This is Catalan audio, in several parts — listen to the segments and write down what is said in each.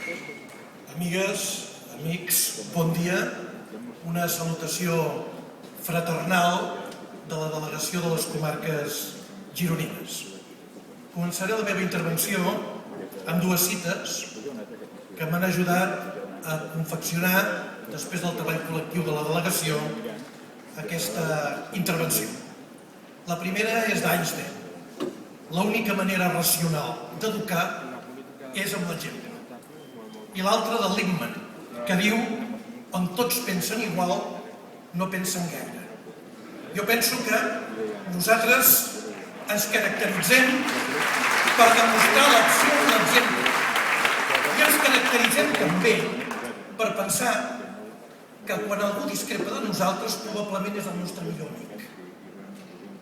Amigues, amics, bon dia. Una salutació fraternal de la delegació de les comarques gironines. Començaré la meva intervenció amb dues cites que m'han ajudat a confeccionar, després del treball col·lectiu de la delegació, aquesta intervenció. La primera és d'Einstein. L'única manera racional d'educar és amb l'exemple. I l'altra de Lippmann, que diu: on tots pensen igual, no pensen gaire. Jo penso que nosaltres ens caracteritzem per demostrar l'acció de l'exemple. I ens caracteritzem també per pensar que quan algú discrepa de nosaltres probablement és el nostre millor amic.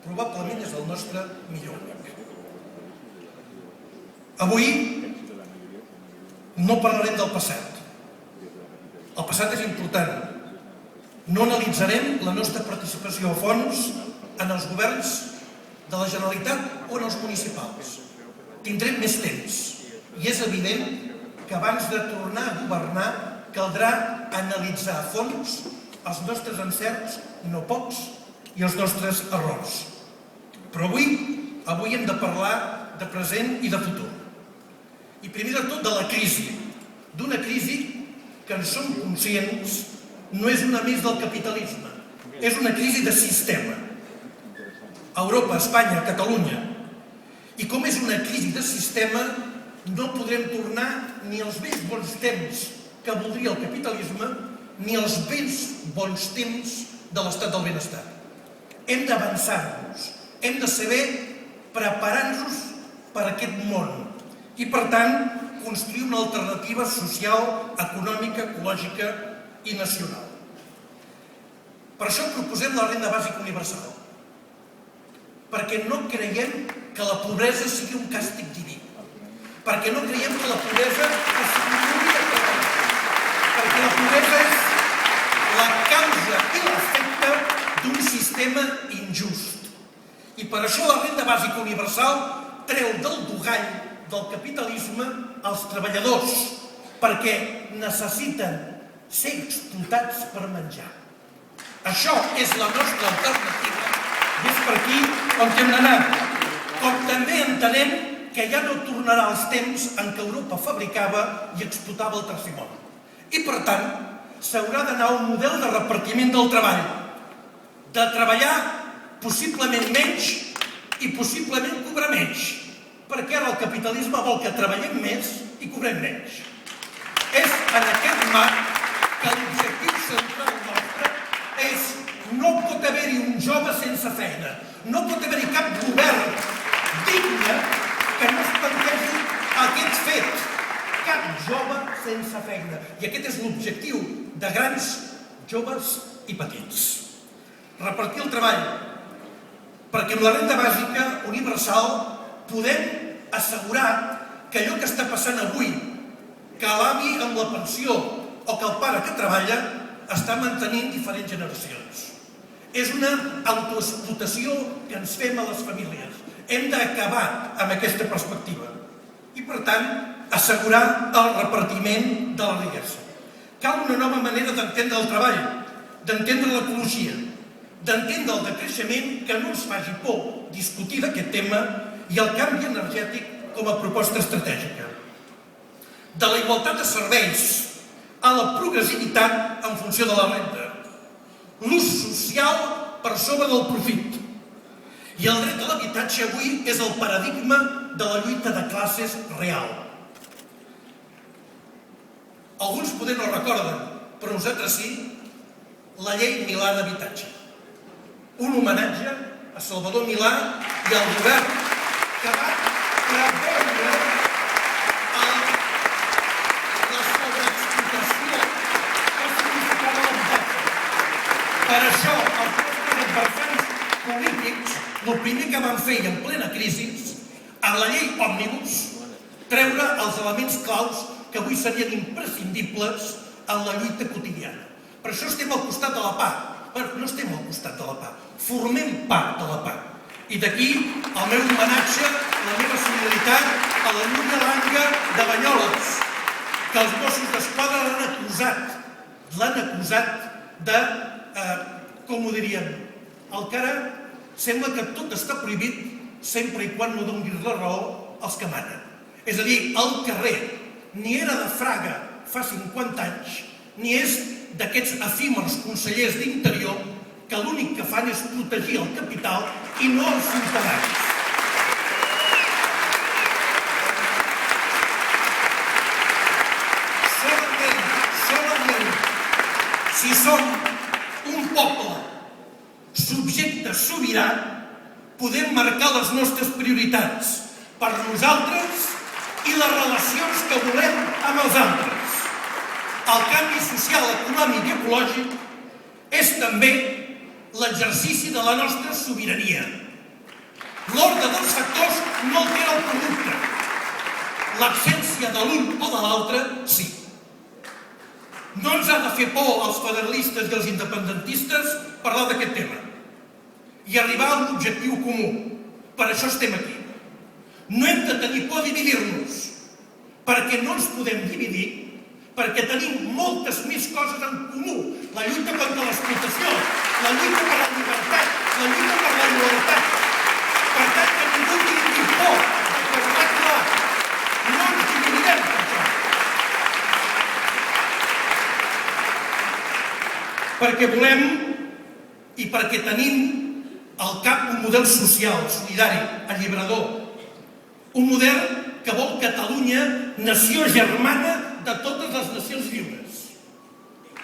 Probablement és el nostre millor amic. Avui no parlarem del passat. El passat és important. No analitzarem la nostra participació a fons en els governs de la Generalitat o en els municipals. Tindrem més temps i és evident que abans de tornar a governar caldrà analitzar a fons els nostres encerts, no pocs, i els nostres errors. Però avui hem de parlar de present i de futur. I primer de tot de la crisi, d'una crisi que en som conscients no és una més del capitalisme, és una crisi de sistema. Europa, Espanya, Catalunya. I com és una crisi de sistema, no podrem tornar ni als vells bons temps que voldria el capitalisme, ni als vells bons temps de l'estat del benestar. Hem d'avançar-nos, hem de saber preparar-nos per aquest món i, per tant, construir una alternativa social, econòmica, ecològica i nacional. Per això proposem la renda bàsica universal, perquè no creiem que la pobresa sigui un càstig diví, perquè no creiem que la pobresa es sigui perquè la pobresa és la causa i l'efecte d'un sistema injust. I per això la renda bàsica universal treu del dogall del capitalisme als treballadors, perquè necessiten ser explotats per menjar. Això és la nostra alternativa i és per aquí on hem d'anar. Com també entenem que ja no tornarà als temps en què Europa fabricava i explotava el tercer món. I per tant, s'haurà d'anar a un model de repartiment del treball, de treballar possiblement menys i possiblement cobrar menys, perquè ara el capitalisme vol que treballem més i cobrem menys. És en aquest marc que l'objectiu central nostre és: no pot haver-hi un jove sense feina, no pot haver-hi cap govern digne que no es plantegi aquest fet, cap jove sense feina. I aquest és l'objectiu de grans, joves i petits. Repartir el treball, perquè amb la renda bàsica universal podem assegurar que allò que està passant avui, que l'avi amb la pensió o que el pare que treballa, està mantenint diferents generacions. És una autoexplotació que ens fem a les famílies. Hem d'acabar amb aquesta perspectiva i, per tant, assegurar el repartiment de la riquesa. Cal una nova manera d'entendre el treball, d'entendre l'ecologia, d'entendre el decreixement, que no ens faci por discutir d'aquest tema, i el canvi energètic com a proposta estratègica. De la igualtat de serveis a la progressivitat en funció de la renda. L'ús social per sobre del profit. I el dret a l'habitatge avui és el paradigma de la lluita de classes real. Alguns poder no recorden, però nosaltres sí, la llei Milà d'habitatge. Un homenatge a Salvador Milà i al govern que va preveure la sobreexplotació que significava l'habitatge. Per això, els nostres adversaris polítics, el primer que van fer, i en plena crisi, a la llei Òmnibus, treure els elements claus que avui serien imprescindibles en la lluita quotidiana. Per això estem al costat de la pah. Bé, no estem al costat de la pah, formem part de la pah. I d'aquí el meu homenatge, la meva solidaritat a la Núria Langa de Banyoles, que els Mossos d'Esquadra l'han acusat de, com ho diríem, el que ara sembla que tot està prohibit sempre i quan no donis la raó als que manen. És a dir, el carrer ni era de Fraga fa 50 anys, ni és d'aquests efímers consellers d'Interior que l'únic que fan és protegir el capital i no els ciutadans. Solament si som un poble subjecte sobirà, podem marcar les nostres prioritats per nosaltres i les relacions que volem amb els altres. El canvi social, econòmic i ecològic és també l'exercici de la nostra sobirania. L'ordre dels factors no altera el producte. L'absència de l'un o de l'altre, sí. No ens ha de fer por als federalistes i als independentistes parlar d'aquest tema i arribar a un objectiu comú. Per això estem aquí. No hem de tenir por a dividir-nos, perquè no ens podem dividir, perquè tenim moltes més coses en comú. La lluita contra l'explotació, la lluita per la llibertat, la lluita per la igualtat. Per tant, que ningú tingui por de parlar clar. No ens dividirem per això. Perquè volem i perquè tenim al cap un model social, solidari, alliberador. Un model que vol Catalunya nació germana de totes les nacions lliures.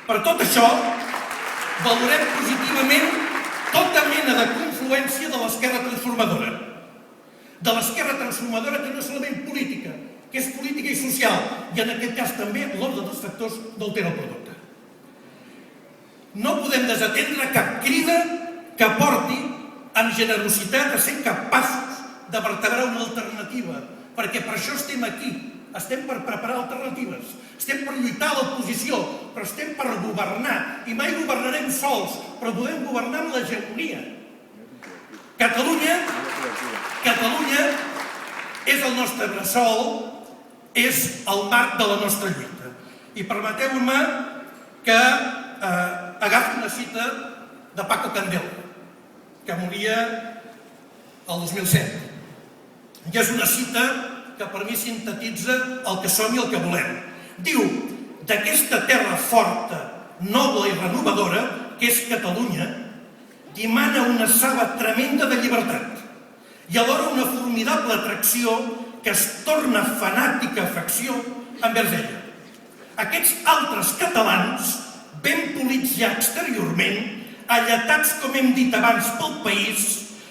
Per tot això, valorem positivament tota mena de confluència de l'esquerra transformadora. De l'esquerra transformadora que no és solament política, que és política i social, i en aquest cas també l'ordre dels factors d'altera el producte. No podem desatendre cap crida que porti amb generositat a ser capaços de vertebrar una alternativa, perquè per això estem aquí. Estem per preparar alternatives, estem per lluitar a l'oposició, però estem per governar, i mai governarem sols, però podem governar amb l'hegemonia. Catalunya és el nostre bressol, és el marc de la nostra lluita. I permeteu-me que agafi una cita de Paco Candel, que moria el 2007. I és una cita que per mi sintetitza el que som i el que volem. Diu, d'aquesta terra forta, noble i renovadora, que és Catalunya, dimana una saba tremenda de llibertat i alhora una formidable atracció que es torna fanàtica afecció envers ella. Aquests altres catalans, ben polits ja exteriorment, alletats, com hem dit abans, pel país,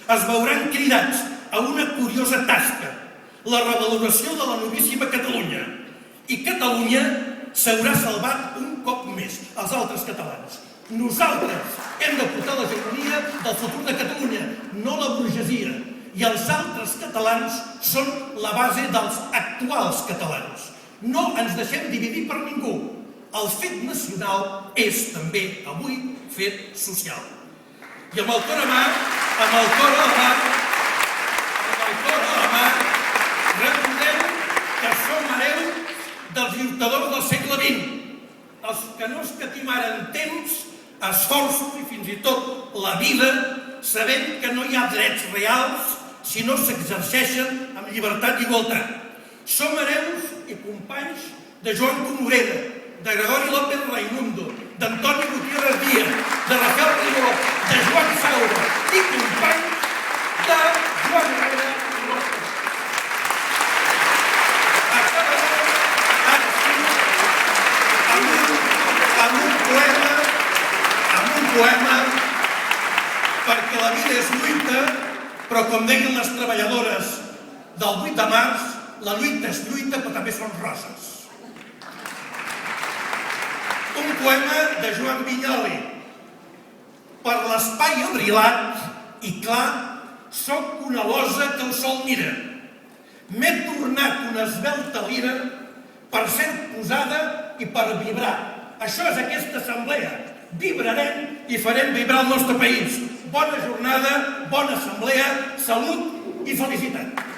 es veuran cridats a una curiosa tasca, la revaloració de la novíssima Catalunya. I Catalunya s'haurà salvat un cop més, els altres catalans. Nosaltres hem de portar l'hegemonia del futur de Catalunya, no la burgesia. I els altres catalans són la base dels actuals catalans. No ens deixem dividir per ningú. El fet nacional és també, avui, fet social. I amb el cor a mà, recordem que som hereu dels lluitadors del segle XX, els que no escatimaren temps, esforços i fins i tot la vida, sabent que no hi ha drets reals si no s'exerceixen amb llibertat i igualtat. Som hereus i companys de Joan Comorera, de Gregori López Raimundo, d'Antoni Gutiérrez Díaz, de Rafael Ribó, de Joan Saura i companys de Joan Herrera i López. Amb un poema, perquè la vida és lluita, però com deien les treballadores del 8 de març, la lluita és lluita, però també són roses. Un poema de Joan Vinyoli. Per l'espai abrilat i clar, soc una losa que el sol mira. M'he tornat una esvelta lira per ser posada i per vibrar. Això és aquesta assemblea. Vibrarem i farem vibrar el nostre país. Bona jornada, bona assemblea, salut i felicitat.